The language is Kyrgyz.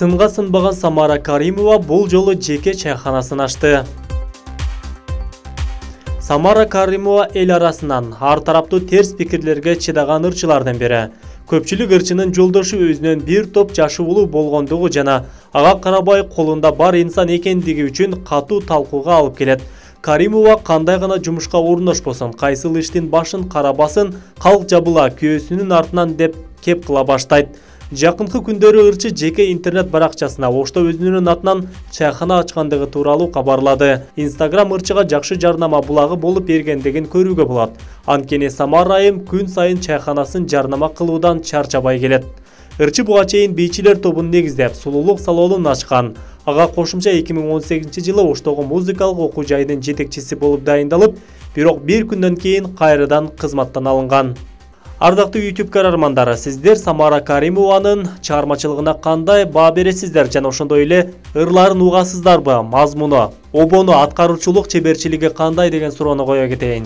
Сынға сынбаған Самара Каримова бұл жолы жеке чайханасын ашты. Самара Каримова ел арасынан ар тараптуу терс пикирлерге чыдаган ырчылардан бири. Көпчүлүк ырчынын жолдошу өзүнөн бир топ жашы улуу болгондугу жана ага карабай колунда бар инсан экендиги үчүн катуу талкууга алып келет. Каримова кандай гана жумушка оруношпосун, кайсыл иштин башын карабасын, калк жабыла күйөөсүнүн артынан деп кеп кыла баштайт. Жакынкы күндөрү ырчы жеке интернет баракчасына ошто өзүнүн атынан чайхана ачкандыгы тууралуу кабарлады. Instagram ырчыга жакшы жарнама булагы болуп бергендигин көрүүгө болот. Анткени Самара айым күн сайын чайханасын жарнама кылуудан чарчабай келет. Ырчы буга чейин бийчилер тобун негиздеп, сулуулук салонун ачкан. Ага кошумча 2018-жылы Оштогу музыкалык окуу жайынын жетекчиси болуп дайындалып, бирок бир күндөн кийин кайрадан кызматтан алынган. Ардактуу YouTube көрөрмандары, сиздер Самара Каримованын чыгармачылыгына кандай баа бересиздер жана ошондой эле ырларын угасыздарбы, мазмуну, обону, аткаруучулук чеберчилиги кандай деген суроону кое кетейин.